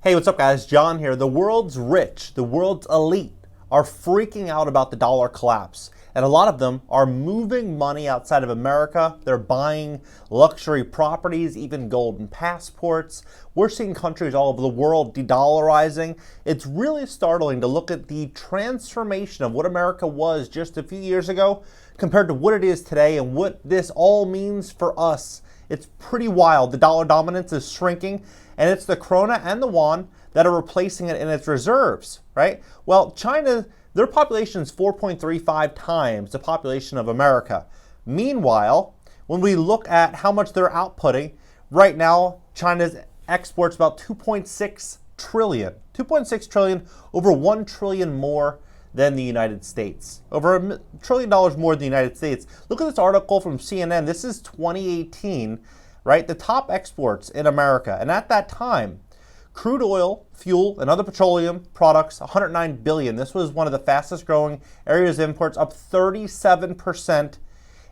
Hey, what's up guys? John here. The world's rich, the world's elite are freaking out about the dollar collapse. And a lot of them are moving money outside of America. They're buying luxury properties, even golden passports. We're seeing countries all over the world de-dollarizing. It's really startling to look at the transformation of what America was just a few years ago compared to what it is today and what this all means for us. It's pretty wild. The dollar dominance is shrinking, and it's the krona and the yuan that are replacing it in its reserves, right? Well, China, their population is 4.35 times the population of America. Meanwhile, when we look at how much they're outputting, right now, China's exports about 2.6 trillion. 2.6 trillion, over 1 trillion more than the United States. Over $1 trillion more than the United States. Look at this article from CNN. This is 2018, right? The top exports in America. And at that time, crude oil, fuel, and other petroleum products, 109 billion. This was one of the fastest growing areas of imports, up 37%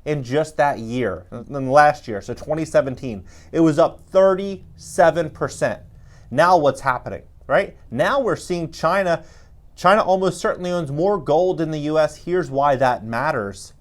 in just that year, in last year, so 2017. It was up 37%. Now what's happening, right? Now we're seeing China almost certainly owns more gold in the US. Here's why that matters.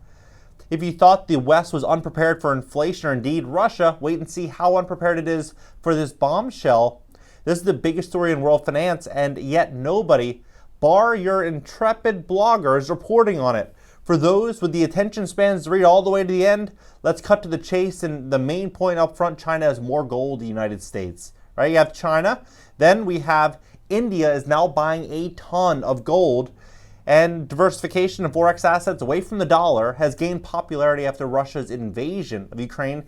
If you thought the West was unprepared for inflation, or indeed Russia, wait and see how unprepared it is for this bombshell. This is the biggest story in world finance, and yet nobody, bar your intrepid blogger, is reporting on it. For those with the attention spans to read all the way to the end, let's cut to the chase, and the main point up front, China has more gold than the United States. Right? You have China, then we have India is now buying a ton of gold, and diversification of forex assets away from the dollar has gained popularity after Russia's invasion of Ukraine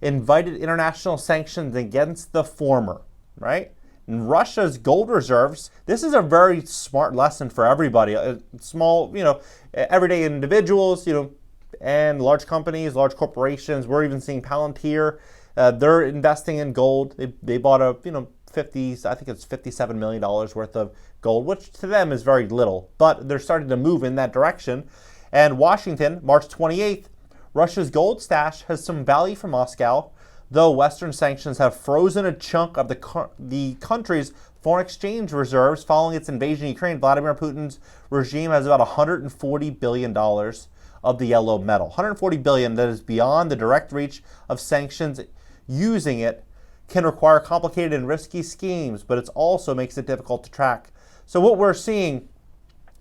invited international sanctions against the former, right? And Russia's gold reserves, this is a very smart lesson for everybody, small, everyday individuals, and large companies, large corporations. We're even seeing Palantir, they're investing in gold. They bought a, I think it's $57 million worth of gold, which to them is very little, but they're starting to move in that direction. And Washington, March 28th, Russia's gold stash has some value for Moscow, though Western sanctions have frozen a chunk of the country's foreign exchange reserves following its invasion of Ukraine. Vladimir Putin's regime has about $140 billion of the yellow metal. $140 billion that is beyond the direct reach of sanctions. Using it can require complicated and risky schemes, but it also makes it difficult to track. So what we're seeing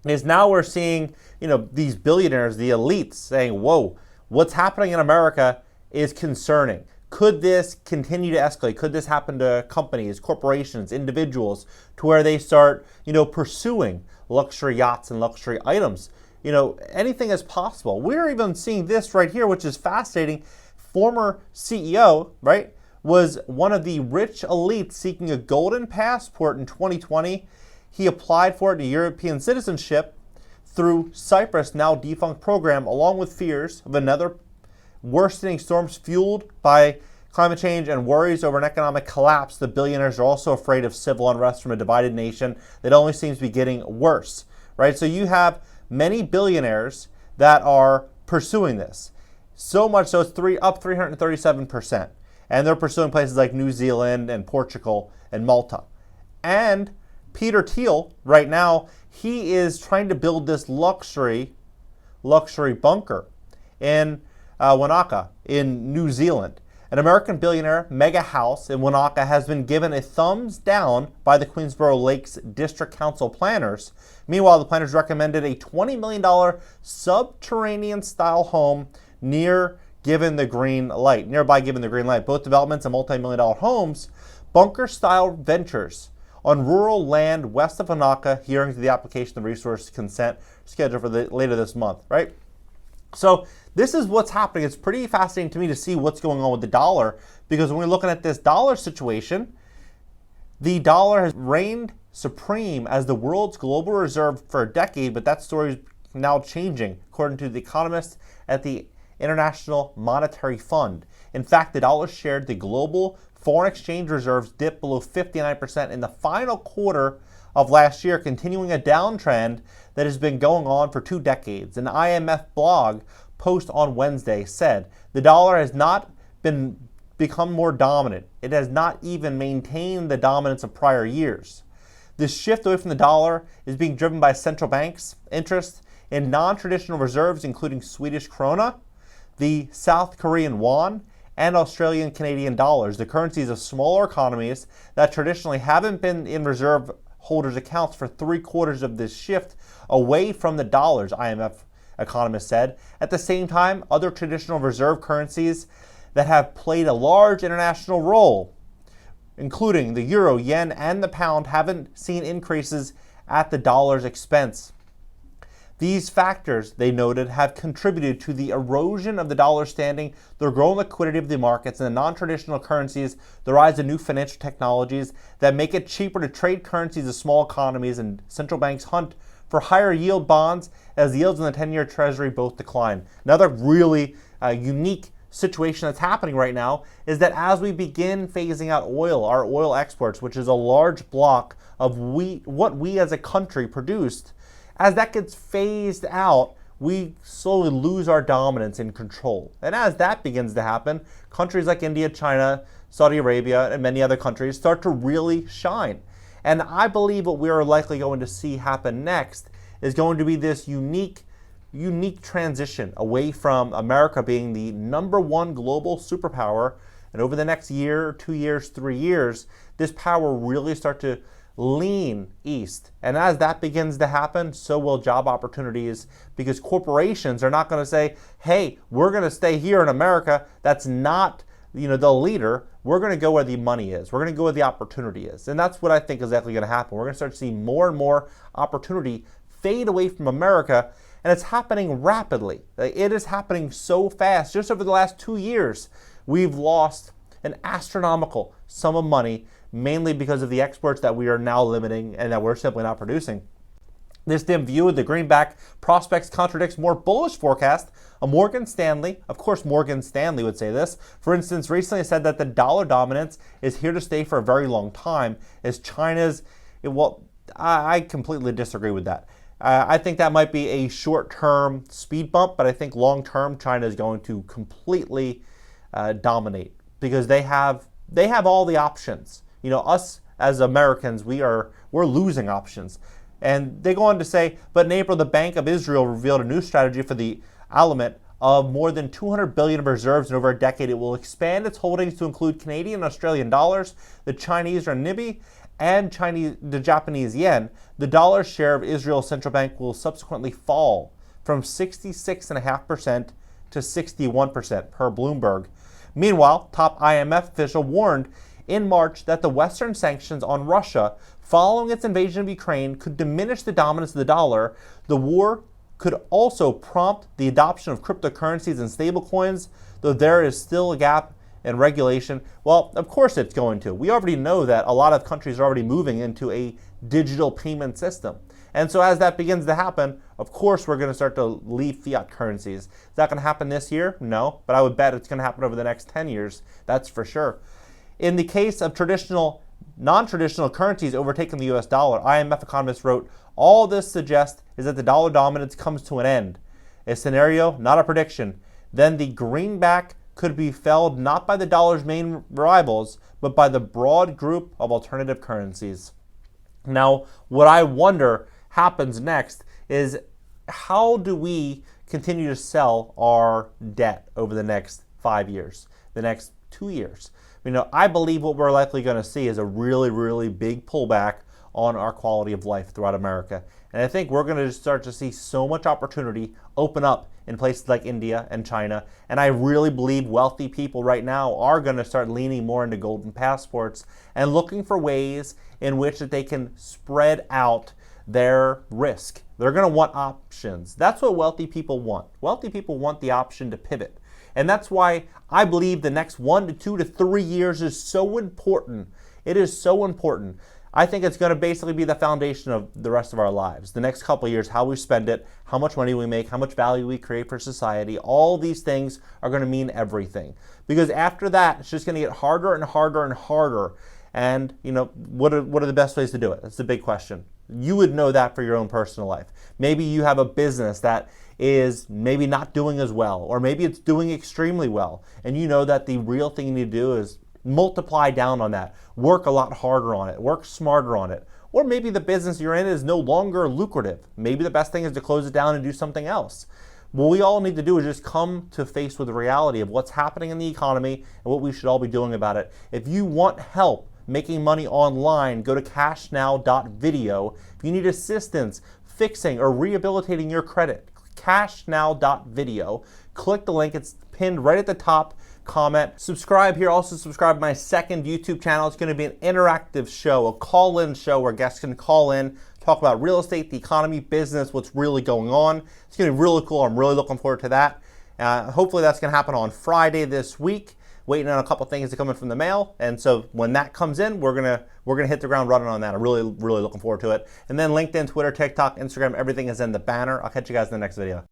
is now we're seeing, these billionaires, the elites, saying, whoa, what's happening in America is concerning. Could this continue to escalate? Could this happen to companies, corporations, individuals, to where they start, pursuing luxury yachts and luxury items? Anything is possible. We're even seeing this right here, which is fascinating. Former CEO, right, was one of the rich elites seeking a golden passport in 2020. He applied for it to European citizenship through Cyprus' now defunct program, along with fears of another worsening storms fueled by climate change and worries over an economic collapse. The billionaires are also afraid of civil unrest from a divided nation that only seems to be getting worse, right? So you have many billionaires that are pursuing this. So much so it's up 337%. And they're pursuing places like New Zealand and Portugal and Malta. And Peter Thiel, right now, he is trying to build this luxury bunker in Wanaka in New Zealand. An American billionaire mega house in Wanaka has been given a thumbs down by the Queensboro Lakes District Council planners. Meanwhile, the planners recommended a $20 million subterranean-style home nearby given the green light. Both developments and multi-million-dollar homes, bunker-style ventures on rural land west of Wanaka. Hearings of the application of resource consent scheduled for later this month, right? So this is what's happening. It's pretty fascinating to me to see what's going on with the dollar, because when we're looking at this dollar situation, the dollar has reigned supreme as the world's global reserve for a decade, but that story is now changing, according to the economists at the International Monetary Fund. In fact, the dollar shared the global foreign exchange reserves dipped below 59% in the final quarter of last year, continuing a downtrend that has been going on for 2 decades. An IMF blog post on Wednesday said the dollar has not been become more dominant. It has not even maintained the dominance of prior years. This shift away from the dollar is being driven by central banks' interest in non-traditional reserves, including Swedish krona, the South Korean won, and Australian Canadian dollars, the currencies of smaller economies that traditionally haven't been in reserve holders' accounts for 3/4 of this shift away from the dollars, IMF economists said. At the same time, other traditional reserve currencies that have played a large international role, including the euro, yen, and the pound, haven't seen increases at the dollar's expense. These factors, they noted, have contributed to the erosion of the dollar standing, the growing liquidity of the markets and the non-traditional currencies, the rise of new financial technologies that make it cheaper to trade currencies of small economies, and central banks hunt for higher yield bonds as yields in the 10-year Treasury both decline. Another really unique situation that's happening right now is that as we begin phasing out oil, our oil exports, which is a large block of what we as a country produced, as that gets phased out, we slowly lose our dominance and control. And as that begins to happen, countries like India, China, Saudi Arabia, and many other countries start to really shine. And I believe what we are likely going to see happen next is going to be this unique transition away from America being the #1 global superpower. And over the next year, 2 years, 3 years, this power will really start to lean east. And as that begins to happen, so will job opportunities, because corporations are not going to say, hey, we're going to stay here in America. That's not, the leader. We're going to go where the money is. We're going to go where the opportunity is. And that's what I think is exactly going to happen. We're going to start to see more and more opportunity fade away from America. And it's happening rapidly. It is happening so fast. Just over the last 2 years, we've lost an astronomical sum of money, mainly because of the exports that we are now limiting and that we're simply not producing. This dim view of the greenback prospects contradicts more bullish forecast. Morgan Stanley would say this, for instance, recently said that the dollar dominance is here to stay for a very long time, as I completely disagree with that. I think that might be a short-term speed bump, but I think long-term China is going to completely dominate, because they have all the options. Us as Americans, we're losing options. And they go on to say, but in April, the Bank of Israel revealed a new strategy for the element of more than $200 billion of reserves in over a decade. It will expand its holdings to include Canadian and Australian dollars, the Chinese renminbi, and the Japanese yen. The dollar's share of Israel's central bank will subsequently fall from 66.5% to 61% per Bloomberg. Meanwhile, top IMF official warned in March that the Western sanctions on Russia following its invasion of Ukraine could diminish the dominance of the dollar. The war could also prompt the adoption of cryptocurrencies and stablecoins, though there is still a gap in regulation. Well, of course it's going to. We already know that a lot of countries are already moving into a digital payment system. And so as that begins to happen, of course we're going to start to leave fiat currencies. Is that going to happen this year? No, but I would bet it's going to happen over the next 10 years. That's for sure. In the case of non-traditional currencies overtaking the US dollar, IMF economists wrote, all this suggests is that the dollar dominance comes to an end. A scenario, not a prediction. Then the greenback could be felled not by the dollar's main rivals, but by the broad group of alternative currencies. Now, what I wonder happens next is, how do we continue to sell our debt over the next 5 years, the next 2 years? I believe what we're likely going to see is a really, really big pullback on our quality of life throughout America. And I think we're going to start to see so much opportunity open up in places like India and China. And I really believe wealthy people right now are going to start leaning more into golden passports and looking for ways in which that they can spread out their risk. They're going to want options. That's what wealthy people want. Wealthy people want the option to pivot. And that's why I believe the next 1 to 2 to 3 years is so important. It is so important. I think it's going to basically be the foundation of the rest of our lives. The next couple of years, how we spend it, how much money we make, how much value we create for society, all these things are going to mean everything. Because after that, it's just going to get harder and harder and harder. And, what are the best ways to do it? That's the big question. You would know that for your own personal life. Maybe you have a business that is maybe not doing as well, or maybe it's doing extremely well, and you know that the real thing you need to do is multiply down on that, work a lot harder on it, work smarter on it. Or maybe the business you're in is no longer lucrative. Maybe the best thing is to close it down and do something else. What we all need to do is just come to face with the reality of what's happening in the economy and what we should all be doing about it. If you want help making money online, go to cashnow.video. If you need assistance fixing or rehabilitating your credit, cashnow.video. Click the link, it's pinned right at the top. Comment, subscribe here. Also subscribe to my second YouTube channel. It's going to be an interactive show, a call-in show where guests can call in, talk about real estate, the economy, business, what's really going on. It's going to be really cool. I'm really looking forward to that. Hopefully that's going to happen on Friday this week. Waiting on a couple things to come in from the mail, and so when that comes in, we're gonna hit the ground running on that. I'm really looking forward to it. And then LinkedIn, Twitter, TikTok, Instagram, everything is in the banner. I'll catch you guys in the next video.